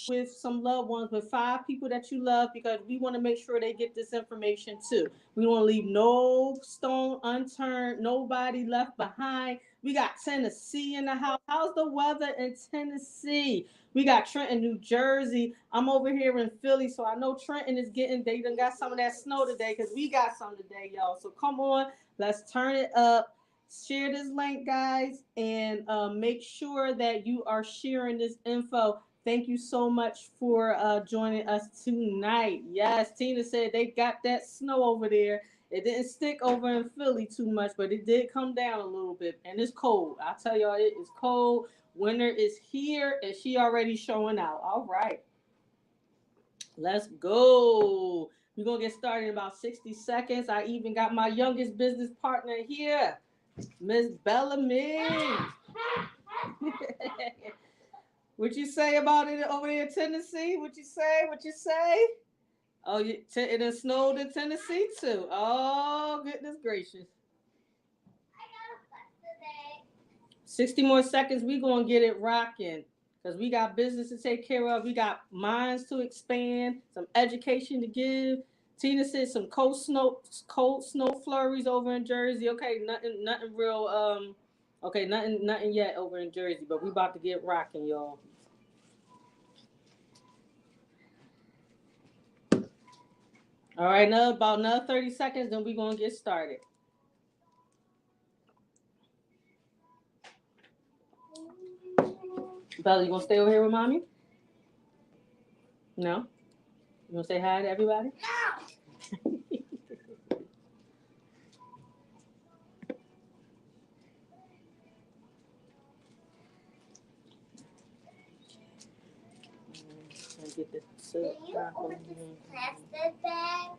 with some loved ones, with 5 people that you love, because we want to make sure they get this information too. We want to leave no stone unturned, nobody left behind. We got Tennessee in the house. How's the weather in Tennessee? We got Trenton, New Jersey. I'm over here in Philly, so I know Trenton is getting, they done got some of that snow today because we got some today, y'all. So come on, let's turn it up. Share this link, guys, and make sure that you are sharing this info. Thank you so much for joining us tonight. Yes, Tina said they got that snow over there. It didn't stick over in Philly too much, but it did come down a little bit. And it's cold. I tell y'all, it is cold. Winter is here, and she already showing out. All right, let's go. We're going to get started in about 60 seconds. I even got my youngest business partner here, Miss Bellamy. What you say about it over there in Tennessee? What you say? What you say? Oh, it has snowed in Tennessee too. Oh, goodness gracious. 60 more seconds. We going to get it rocking because we got business to take care of. We got minds to expand, some education to give. Tina said some cold snow flurries over in Jersey. Okay, nothing real. Okay, nothing yet over in Jersey, but we about to get rocking, y'all. All right, about another 30 seconds, then we're going to get started. Bella, you going to stay over here with mommy? No? You want to say hi to everybody? No! Get this silk. Can you open this plastic bag?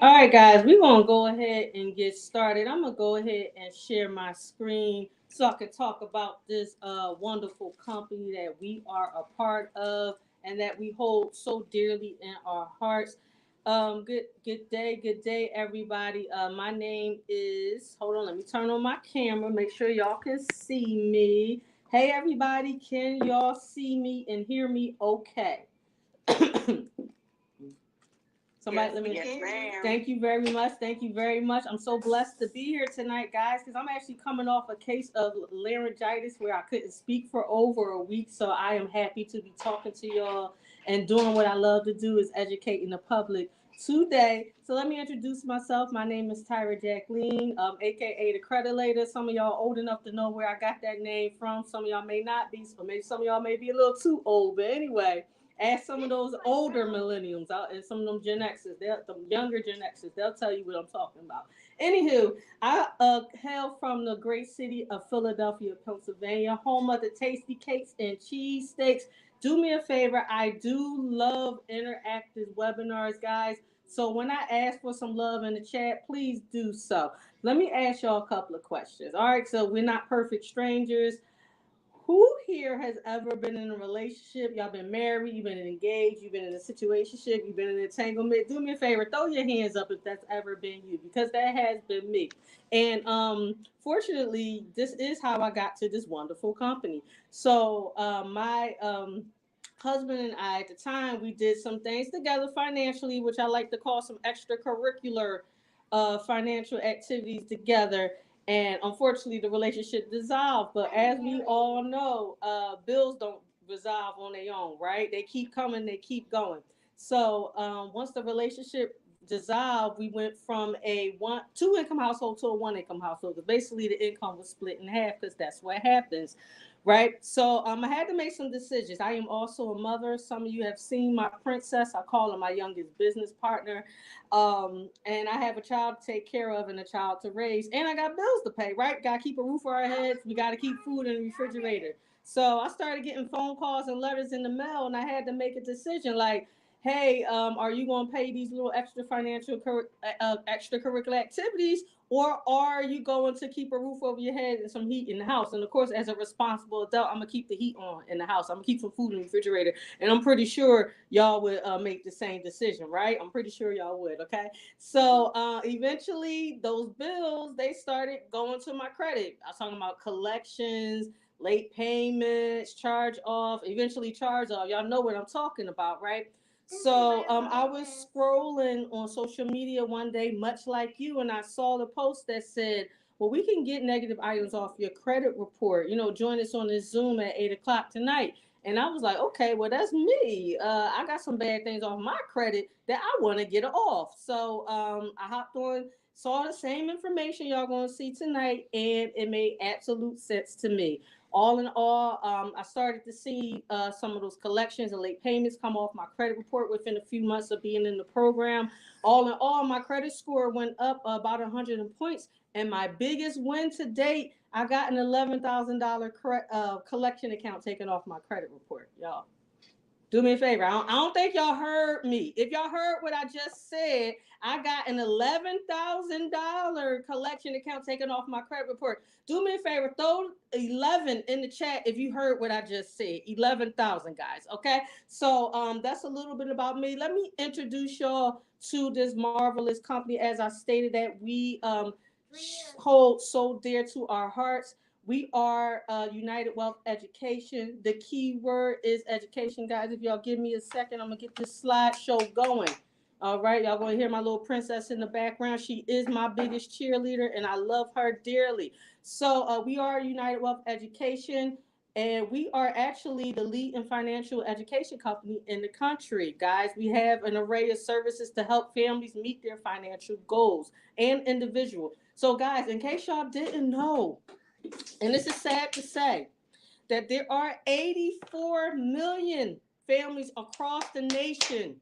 All right, guys, we're going to go ahead and get started. I'm going to go ahead and share my screen so I can talk about this wonderful company that we are a part of and that we hold so dearly in our hearts. Good day, everybody. My name is, hold on, let me turn on my camera, make sure y'all can see me. Hey, everybody, can y'all see me and hear me okay? Somebody, yes, let me. Yes, ma'am. Thank you very much. Thank you very much. I'm so blessed to be here tonight, guys, because I'm actually coming off a case of laryngitis where I couldn't speak for over a week. So I am happy to be talking to y'all and doing what I love to do is educating the public today. So let me introduce myself. My name is Tyra Jacqueline, aka the Creditator. Some of y'all old enough to know where I got that name from. Some of y'all may not be, or maybe some of y'all may be a little too old. But anyway. Ask some of those older millennials out and some of them Gen Xers, the younger Gen Xers, they'll tell you what I'm talking about. Anywho, I hail from the great city of Philadelphia, Pennsylvania, home of the tasty cakes and cheese steaks. Do me a favor, I do love interactive webinars, guys. So when I ask for some love in the chat, please do so. Let me ask y'all a couple of questions. All right, so we're not perfect strangers. Who here has ever been in a relationship? Y'all been married, you've been engaged, you've been in a situationship, you've been in an entanglement. Do me a favor, throw your hands up if that's ever been you, because that has been me. And fortunately, this is how I got to this wonderful company. So my husband and I at the time we did some things together financially, which I like to call some extracurricular financial activities together, and unfortunately the relationship dissolved. But as we all know, bills don't resolve on their own, right? They keep coming, they keep going. So once the relationship dissolved, we went from a two income household to a one income household. Because basically the income was split in half because that's what happens. Right, so I had to make some decisions. I am also a mother. Some of you have seen my princess. I call her my youngest business partner. And I have a child to take care of and a child to raise, and I got bills to pay. Right, got to keep a roof over our heads. We got to keep food in the refrigerator. So I started getting phone calls and letters in the mail, and I had to make a decision. Like, hey, are you going to pay these little extra financial extracurricular activities, Or are you going to keep a roof over your head and some heat in the house? And of course, as a responsible adult, I'm gonna keep the heat on in the house. I'm gonna keep some food in the refrigerator, and I'm pretty sure y'all would make the same decision, right? I'm pretty sure y'all would. Okay, so eventually, those bills they started going to my credit. I was talking about collections, late payments, charge off, eventually charge off. Y'all know what I'm talking about, right? So I was scrolling on social media one day, much like you, and I saw the post that said, "Well, we can get negative items off your credit report. You know, join us on this Zoom at 8 o'clock tonight." And I was like, "Okay, well, that's me. I got some bad things off my credit that I want to get off." So I hopped on, saw the same information y'all gonna see tonight, and it made absolute sense to me. All in all, I started to see some of those collections and late payments come off my credit report within a few months of being in the program. All in all, my credit score went up about 100 points. And my biggest win to date, I got an $11,000 collection account taken off my credit report, y'all. Do me a favor. I don't think y'all heard me. If y'all heard what I just said, I got an $11,000 collection account taken off my credit report. Do me a favor. Throw 11 in the chat if you heard what I just said. 11,000, guys. Okay. So that's a little bit about me. Let me introduce y'all to this marvelous company. As I stated, that we hold so dear to our hearts. We are United Wealth Education. The key word is education, guys. If y'all give me a second, I'm going to get this slideshow going. All right, y'all going to hear my little princess in the background. She is my biggest cheerleader, and I love her dearly. So we are United Wealth Education, and we are actually the leading financial education company in the country, guys. We have an array of services to help families meet their financial goals and individual. So, guys, in case y'all didn't know, and this is sad to say, that there are 84 million families across the nation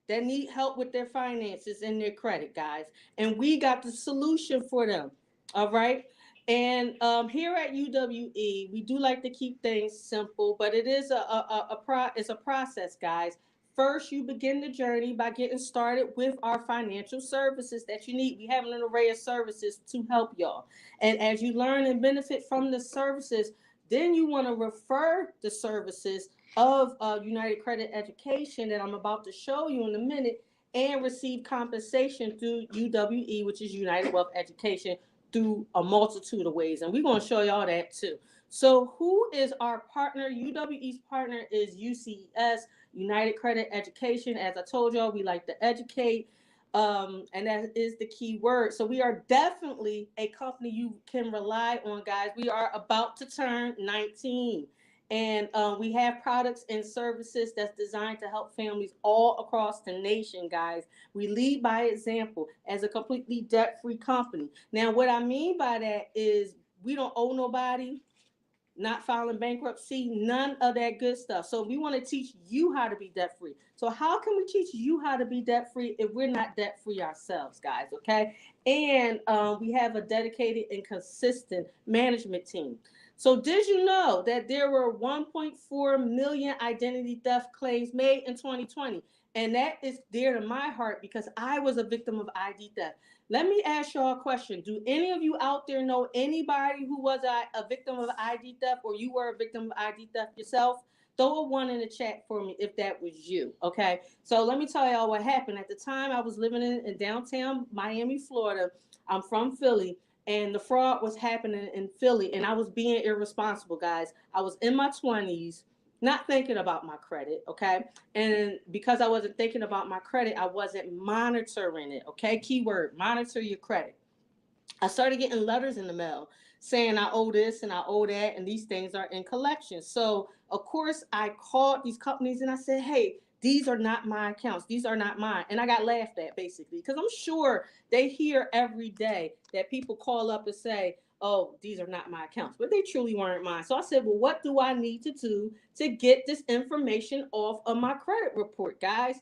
that need help with their finances and their credit, guys. And we got the solution for them. All right. And here at UWE, we do like to keep things simple, but it is it's a process, guys. First, you begin the journey by getting started with our financial services that you need. We have an array of services to help y'all. And as you learn and benefit from the services, then you want to refer the services of United Credit Education that I'm about to show you in a minute and receive compensation through UWE, which is United Wealth Education, through a multitude of ways. And we're going to show y'all that too. So who is our partner? UWE's partner is UCES, United Credit Education. As I told y'all, we like to educate. And that is the key word. So we are definitely a company you can rely on, guys. We are about to turn 19. And we have products and services that's designed to help families all across the nation, guys. We lead by example as a completely debt-free company. Now, what I mean by that is we don't owe nobody, not filing bankruptcy, none of that good stuff. So we want to teach you how to be debt free. So how can we teach you how to be debt free if we're not debt free ourselves, guys? Okay. And we have a dedicated and consistent management team. So did you know that there were 1.4 million identity theft claims made in 2020? And that is dear to my heart because I was a victim of ID theft. Let me ask y'all a question. Do any of you out there know anybody who was a victim of ID theft, or you were a victim of ID theft yourself? Throw a one in the chat for me if that was you. Okay. So let me tell y'all what happened. At the time, I was living in downtown Miami, Florida. I'm from Philly. And the fraud was happening in Philly, and I was being irresponsible, guys. I was in my 20s, not thinking about my credit, okay? And because I wasn't thinking about my credit, I wasn't monitoring it, okay? Keyword, monitor your credit. I started getting letters in the mail saying I owe this and I owe that, and these things are in collection. So, of course, I called these companies and I said, hey, these are not my accounts. These are not mine. And I got laughed at, basically, because I'm sure they hear every day that people call up and say, oh, these are not my accounts, but they truly weren't mine. So I said, well, what do I need to do to get this information off of my credit report, guys?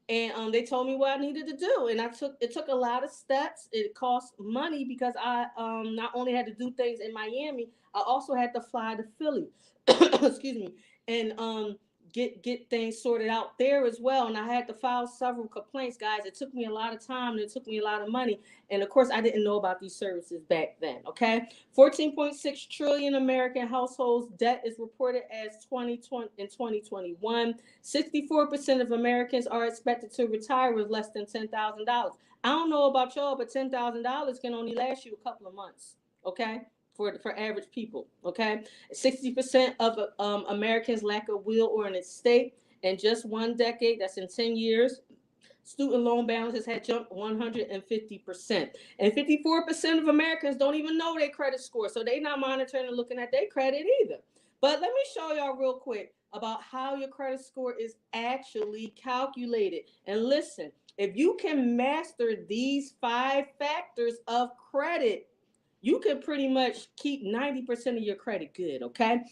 And they told me what I needed to do, and it took a lot of steps. It cost money because I not only had to do things in Miami, I also had to fly to Philly. Excuse me. And get things sorted out there as well. And I had to file several complaints, guys. It took me a lot of time and it took me a lot of money. And of course, I didn't know about these services back then. Okay, 14.6 trillion American households debt is reported as 2020 in 2021. 64% of Americans are expected to retire with less than $10,000. I don't know about y'all, but $10,000 can only last you a couple of months. Okay, for average people. Okay, 60% of Americans lack a will or an estate. In just one decade, that's in 10 years, student loan balances had jumped 150%. And 54% of Americans don't even know their credit score, so they're not monitoring and looking at their credit either. But let me show y'all real quick about how your credit score is actually calculated. And listen, if you can master these 5 factors of credit, you can pretty much keep 90% of your credit good, okay?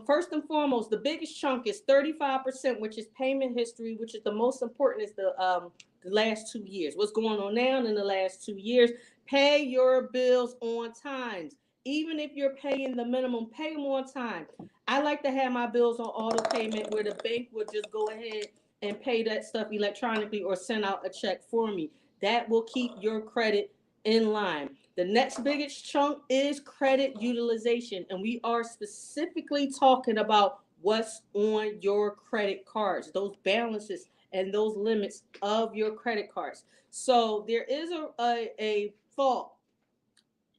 First and foremost, the biggest chunk is 35%, which is payment history, which is the most important, is the last 2 years. What's going on now in the last 2 years? Pay your bills on time. Even if you're paying the minimum, pay them on time. I like to have my bills on auto payment where the bank would just go ahead and pay that stuff electronically or send out a check for me. That will keep your credit in line. The next biggest chunk is credit utilization, and we are specifically talking about what's on your credit cards, those balances and those limits of your credit cards. So there is a thought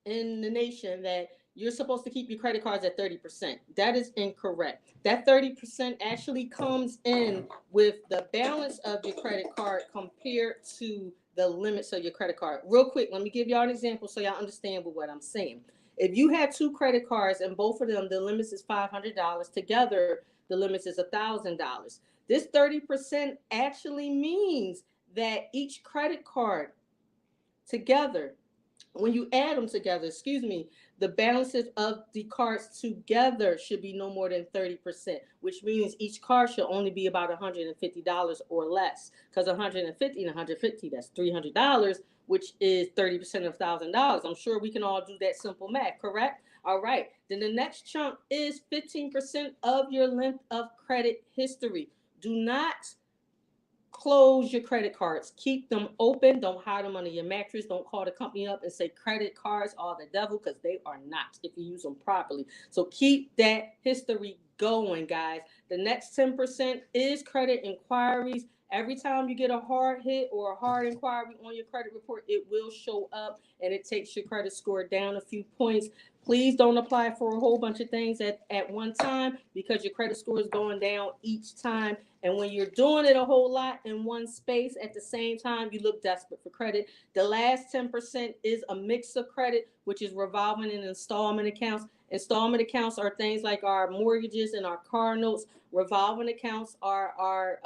in the nation that you're supposed to keep your credit cards at 30%. That is incorrect. That 30% actually comes in with the balance of your credit card compared to the limits of your credit card. Real quick, let me give y'all an example so y'all understand what I'm saying. If you have 2 credit cards and both of them, the limits is $500, together the limits is $1,000. This 30% actually means that each credit card together, when you add them together, the balances of the cards together should be no more than 30%, which means each card should only be about $150 or less, because 150 and 150, that's $300, which is 30% of $1,000. I'm sure we can all do that simple math, correct? All right. Then the next chunk is 15% of your length of credit history. Do not close your credit cards. Keep them open. Don't hide them under your mattress. Don't call the company up and say credit cards are the devil, because they are not if you use them properly. So keep that history going, guys. The next 10% is credit inquiries. Every time you get a hard hit or a hard inquiry on your credit report, it will show up and it takes your credit score down a few points. Please don't apply for a whole bunch of things at one time, because your credit score is going down each time. And when you're doing it a whole lot in one space at the same time, you look desperate for credit. The last 10% is a mix of credit, which is revolving and installment accounts. Installment accounts are things like our mortgages and our car notes. Revolving accounts are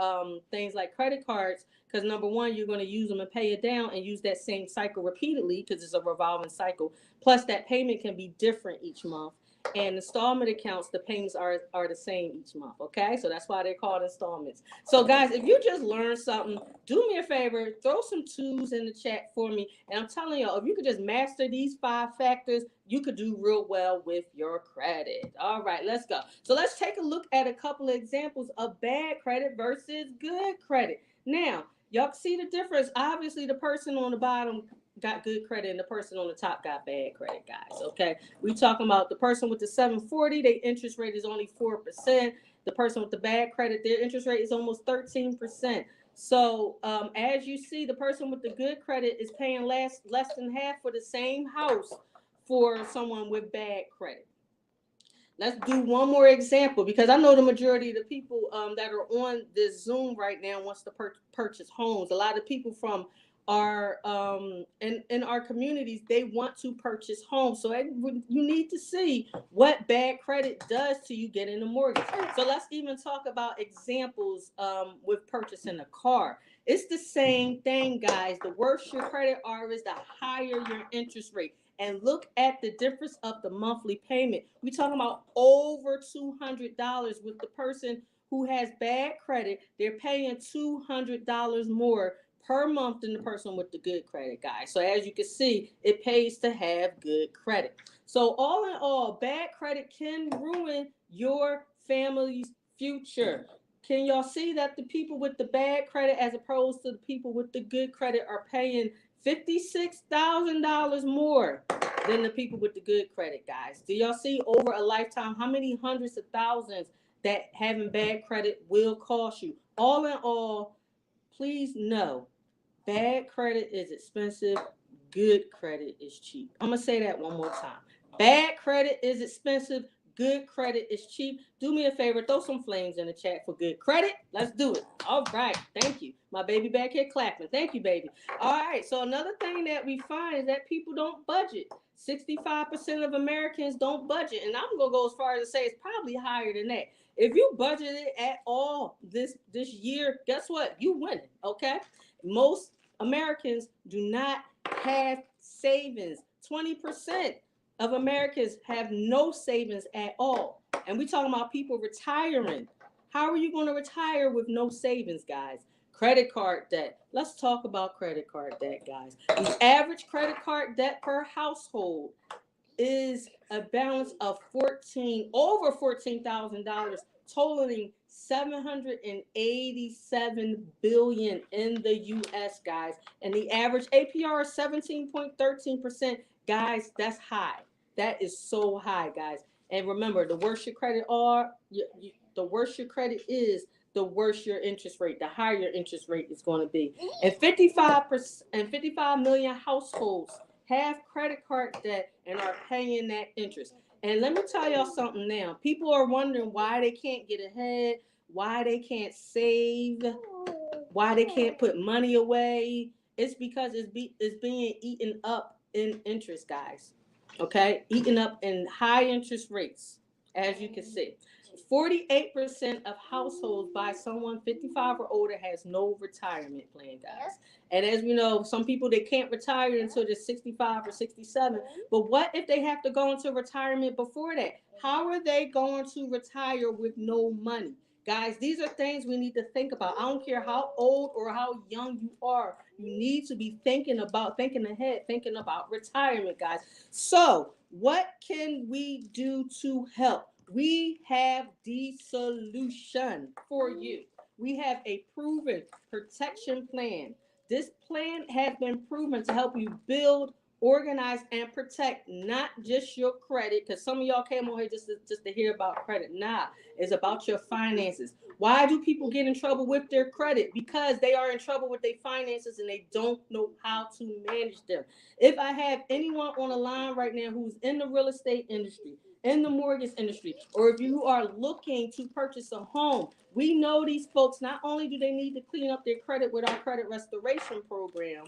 things like credit cards, because number one, you're going to use them and pay it down and use that same cycle repeatedly, because it's a revolving cycle. Plus, that payment can be different each month. And installment accounts, the payments are the same each month, okay? So that's why they're called installments. So, guys, if you just learned something, do me a favor, throw some 2s in the chat for me. And I'm telling y'all, if you could just master these 5 factors, you could do real well with your credit. All right, let's go. So let's take a look at a couple of examples of bad credit versus good credit. Now, y'all see the difference. Obviously, the person on the bottom got good credit and the person on the top got bad credit, guys. Okay, we talking about the person with the 740, their interest rate is only 4%. The person with the bad credit, their interest rate is almost 13%. So as you see, the person with the good credit is paying less than half for the same house for someone with bad credit. Let's do one more example, because I know the majority of the people that are on this Zoom right now wants to purchase homes. A lot of people from our in our communities, they want to purchase homes. So you need to see what bad credit does to you getting a mortgage. So let's even talk about examples with purchasing a car. It's the same thing, guys. The worse your credit are is the higher your interest rate. And look at the difference of the monthly payment. We're talking about over $200 with the person who has bad credit. They're paying $200 more per month than the person with the good credit, guys. So as you can see, it pays to have good credit. So all in all, bad credit can ruin your family's future. Can y'all see that the people with the bad credit as opposed to the people with the good credit are paying $56,000 more than the people with the good credit, guys? Do y'all see over a lifetime how many hundreds of thousands that having bad credit will cost you? All in all, please know, bad credit is expensive. Good credit is cheap. I'm going to say that one more time. Bad credit is expensive. Good credit is cheap. Do me a favor, throw some flames in the chat for good credit. Let's do it. All right. Thank you. My baby back here clapping. Thank you, baby. All right. So another thing that we find is that people don't budget. 65% of Americans don't budget. And I'm going to go as far as to say it's probably higher than that. If you budgeted at all this year, guess what? You winning, okay? Most Americans do not have savings. 20% of Americans have no savings at all. And we're talking about people retiring. How are you going to retire with no savings, guys? Credit card debt. Let's talk about credit card debt, guys. The average credit card debt per household is a balance of over $14,000, totaling $787 billion in the U.S., guys. And the average APR is 17.13%. Guys, that's high. That is so high, guys. And remember, the worse your credit the worse your credit is, the worse your interest rate, the higher your interest rate is going to be. And 55 million households have credit card debt and are paying that interest. And let me tell y'all something now. People are wondering why they can't get ahead, why they can't save, why they can't put money away. It's because it's being eaten up in interest, guys. Okay? Eaten up in high interest rates, as you can see. 48% of households by someone 55 or older has no retirement plan, guys. And as we know, some people, they can't retire until they're 65 or 67. But what if they have to go into retirement before that? How are they going to retire with no money? Guys, these are things we need to think about. I don't care how old or how young you are. You need to be thinking ahead, thinking about retirement, guys. So what can we do to help? We have the solution for you. We have a proven protection plan. This plan has been proven to help you build, organize, and protect not just your credit, because some of y'all came on here just to hear about credit. Nah, it's about your finances. Why do people get in trouble with their credit? Because they are in trouble with their finances and they don't know how to manage them. If I have anyone on the line right now who's in the real estate industry, in the mortgage industry, or if you are looking to purchase a home, we know these folks, not only do they need to clean up their credit with our credit restoration program,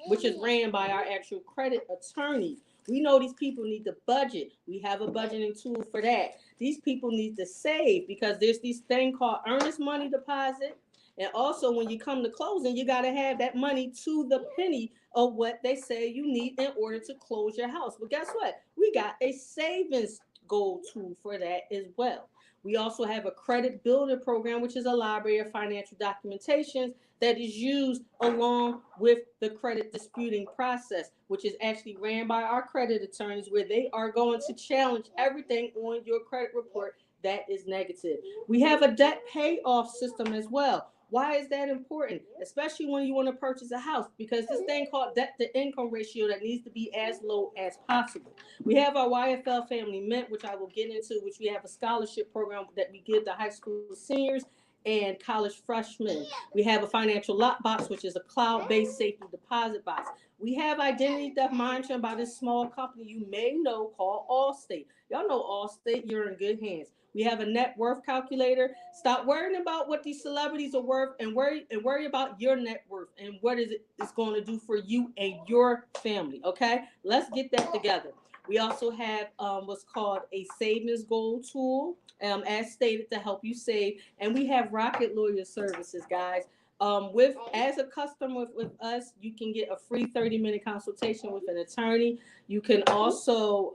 which is ran by our actual credit attorneys. We know these people need to budget. We have a budgeting tool for that. These people need to save because there's this thing called earnest money deposit. And also when you come to closing, you got to have that money to the penny of what they say you need in order to close your house. But guess what? We got a savings goal tool for that as well. We also have a credit builder program, which is a library of financial documentations that is used along with the credit disputing process, which is actually ran by our credit attorneys, where they are going to challenge everything on your credit report that is negative. We have a debt payoff system as well. Why is that important? Especially when you want to purchase a house, because this thing called debt to income ratio that needs to be as low as possible. We have our YFL Family Mint, which I will get into, which we have a scholarship program that we give to high school seniors and college freshmen. We have a financial lockbox, which is a cloud-based safety deposit box. We have identity theft monitoring by this small company you may know called Allstate. Y'all know Allstate, you're in good hands. We have a net worth calculator. Stop worrying about what these celebrities are worth and worry about your net worth and what it's going to do for you and your family, okay? Let's get that together. We also have what's called a savings goal tool, as stated, to help you save. And we have Rocket Lawyer Services, guys. As a customer with us, you can get a free 30-minute consultation with an attorney. You can also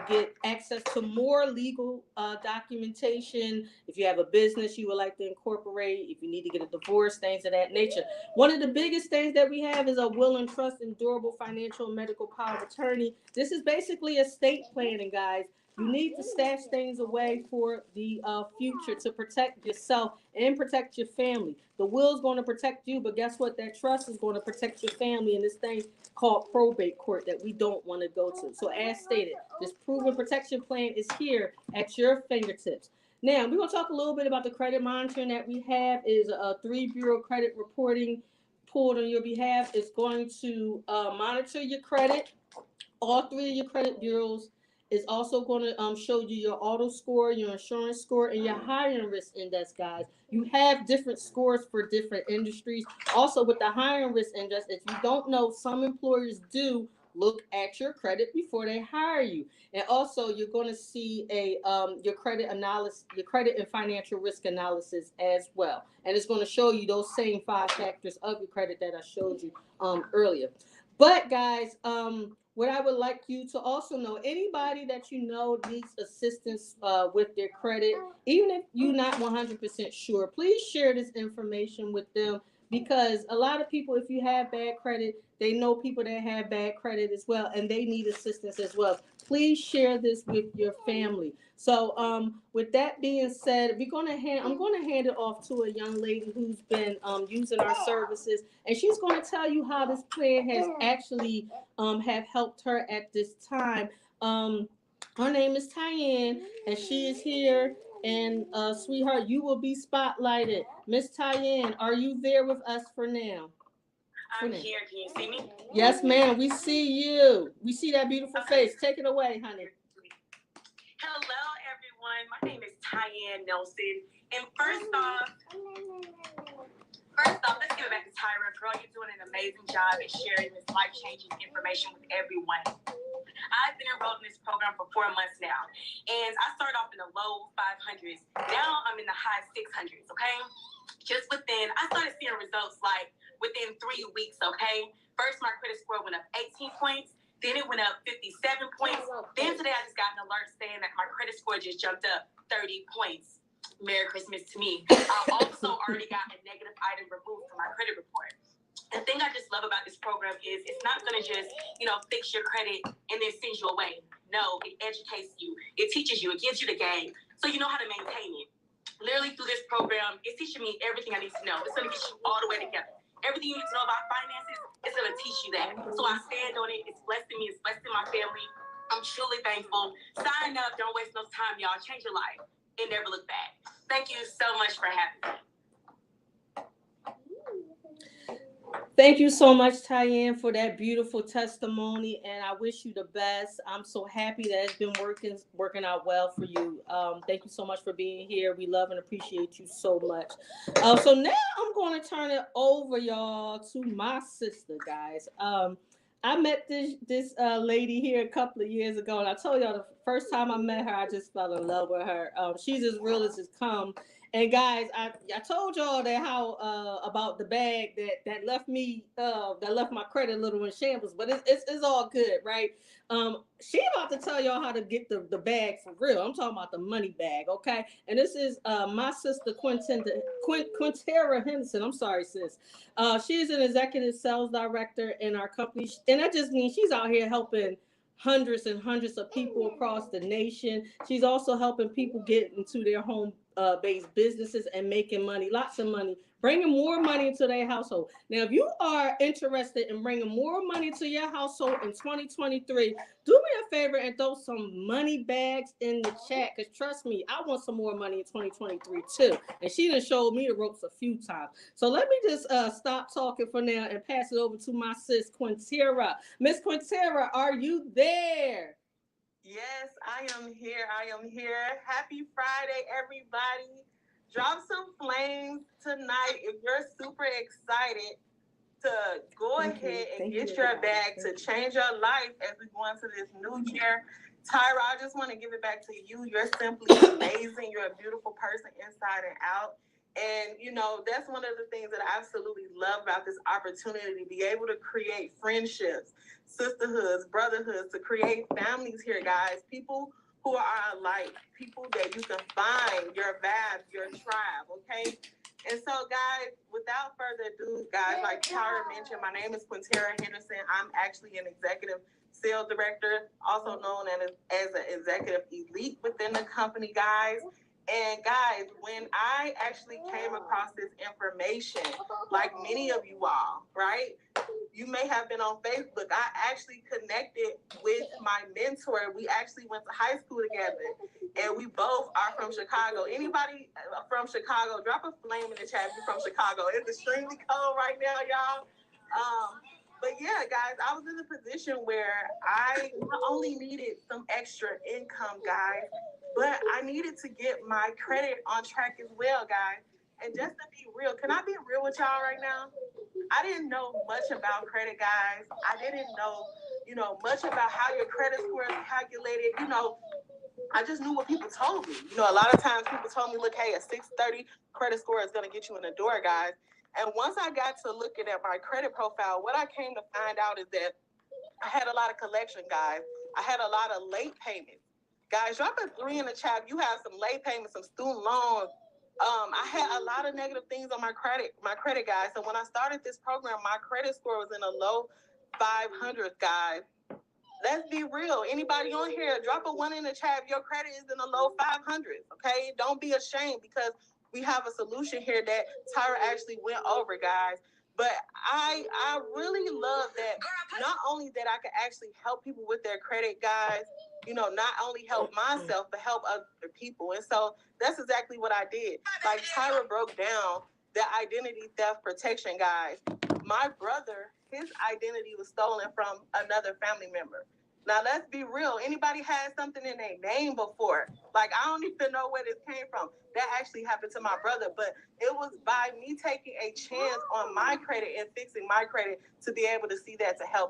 get access to more legal documentation. If you have a business you would like to incorporate, if you need to get a divorce, things of that nature. One of the biggest things that we have is a will and trust and durable financial and medical power of attorney. This is basically estate planning, guys. You need to stash things away for the future to protect yourself and protect your family. The will's going to protect you, but guess what? That trust is going to protect your family in this thing called probate court that we don't want to go to. So as stated, this proven protection plan is here at your fingertips. Now, we're going to talk a little bit about the credit monitoring that we have. Is a 3-bureau credit reporting pulled on your behalf. It's going to monitor your credit. All 3 of your credit bureaus is also going to show you your auto score, your insurance score, and your hiring risk index, guys. You have different scores for different industries. Also, with the hiring risk index, if you don't know, some employers do look at your credit before they hire you. And also, you're going to see a your credit analysis, your credit and financial risk analysis as well. And it's going to show you those same 5 factors of your credit that I showed you earlier. But guys, what I would like you to also know, anybody that you know needs assistance with their credit, even if you're not 100% sure, please share this information with them, because a lot of people, if you have bad credit, they know people that have bad credit as well, and they need assistance as well. Please share this with your family. So with that being said, I'm going to hand it off to a young lady who's been using our services, and she's going to tell you how this plan has actually have helped her at this time. Her name is Tyann, and she is here. And sweetheart, you will be spotlighted. Miss Tyann, are you there with us for now? I'm here. Can you see me? Yes, ma'am. We see you. We see that beautiful face. Take it away, honey. Hello, everyone. My name is Tyann Nelson. And first off, let's give it back to Tyra. Girl, you're doing an amazing job at sharing this life-changing information with everyone. I've been enrolled in this program for 4 months now, and I started off in the low 500s. Now I'm in the high 600s, okay? I started seeing results like within 3 weeks, okay? First, my credit score went up 18 points. Then it went up 57 points. Then today I just got an alert saying that my credit score just jumped up 30 points. Merry Christmas to me. I also already got a negative item removed from my credit report. The thing I just love about this program is it's not going to just, fix your credit and then send you away. No, it educates you. It teaches you. It gives you the game so you know how to maintain it. Literally through this program, it's teaching me everything I need to know. It's going to get you all the way together. Everything you need to know about finances, it's going to teach you that. So I stand on it. It's blessing me. It's blessing my family. I'm truly thankful. Sign up. Don't waste no time, y'all. Change your life and never look back. Thank you so much for having me. Thank you so much, Tyann, for that beautiful testimony, and I wish you the best. I'm so happy that it's been working out well for you. Thank you so much for being here. We love and appreciate you so much. So now I'm going to turn it over, y'all, to my sister, guys. I met this lady here a couple of years ago, and I told y'all the first time I met her, I just fell in love with her. She's as real as it's come. And guys, I told y'all that how about the bag that left me that left my credit a little in shambles, but it's all good, right? She about to tell y'all how to get the bag for real. I'm talking about the money bag, okay? And this is my sister Quintera Henderson. I'm sorry, sis. She's an executive sales director in our company, and that just means she's out here helping hundreds and hundreds of people across the nation. She's also helping people get into their home based businesses and making money, lots of money, bringing more money into their household. Now, if you are interested in bringing more money to your household in 2023, do me a favor and throw some money bags in the chat, because trust me, I want some more money in 2023 too. And she done showed me the ropes a few times. So let me just stop talking for now and pass it over to my sis Quintera. Miss Quintera, are you there? Yes, I am here. Happy Friday, everybody. Drop some flames tonight if you're super excited to go ahead and get your bag to change your life as we go into this new year. Tyra, I just want to give it back to you. You're simply amazing. You're a beautiful person inside and out. And, that's one of the things that I absolutely love about this opportunity, to be able to create friendships, sisterhoods, brotherhoods, to create families here, guys. People who are alike, people that you can find your vibe, your tribe, okay? And so, guys, without further ado, guys, like Tyra mentioned, my name is Quintera Henderson. I'm actually an executive sales director, also known as an executive elite within the company, guys. And guys, when I actually came across this information, like many of you all, right? You may have been on Facebook. I actually connected with my mentor. We actually went to high school together, and we both are from Chicago. Anybody from Chicago, drop a flame in the chat if you're from Chicago. It's extremely cold right now, y'all. But yeah, guys, I was in a position where I not only needed some extra income, guys, but I needed to get my credit on track as well, guys. And just to be real, can I be real with y'all right now? I didn't know much about credit, guys. I didn't know, much about how your credit score is calculated. I just knew what people told me. A lot of times people told me, look, hey, a 630 credit score is going to get you in the door, guys. And once I got to looking at my credit profile, what I came to find out is that I had a lot of collection, guys. I had a lot of late payments. Guys, drop a 3 in the chat. You have some late payments, some student loans. I had a lot of negative things on my credit, guys. So when I started this program, my credit score was in the low 500s, guys. Let's be real. Anybody on here, drop a 1 in the chat if your credit is in the low 500s, okay? Don't be ashamed, because we have a solution here that Tyra actually went over, guys. But I really love that not only that I could actually help people with their credit, guys, not only help myself, but help other people. And so that's exactly what I did. Like Tyra broke down the identity theft protection, guys. My brother, his identity was stolen from another family member. Now, let's be real. Anybody had something in their name before? Like, I don't even know where this came from. That actually happened to my brother, but it was by me taking a chance on my credit and fixing my credit to be able to see that to help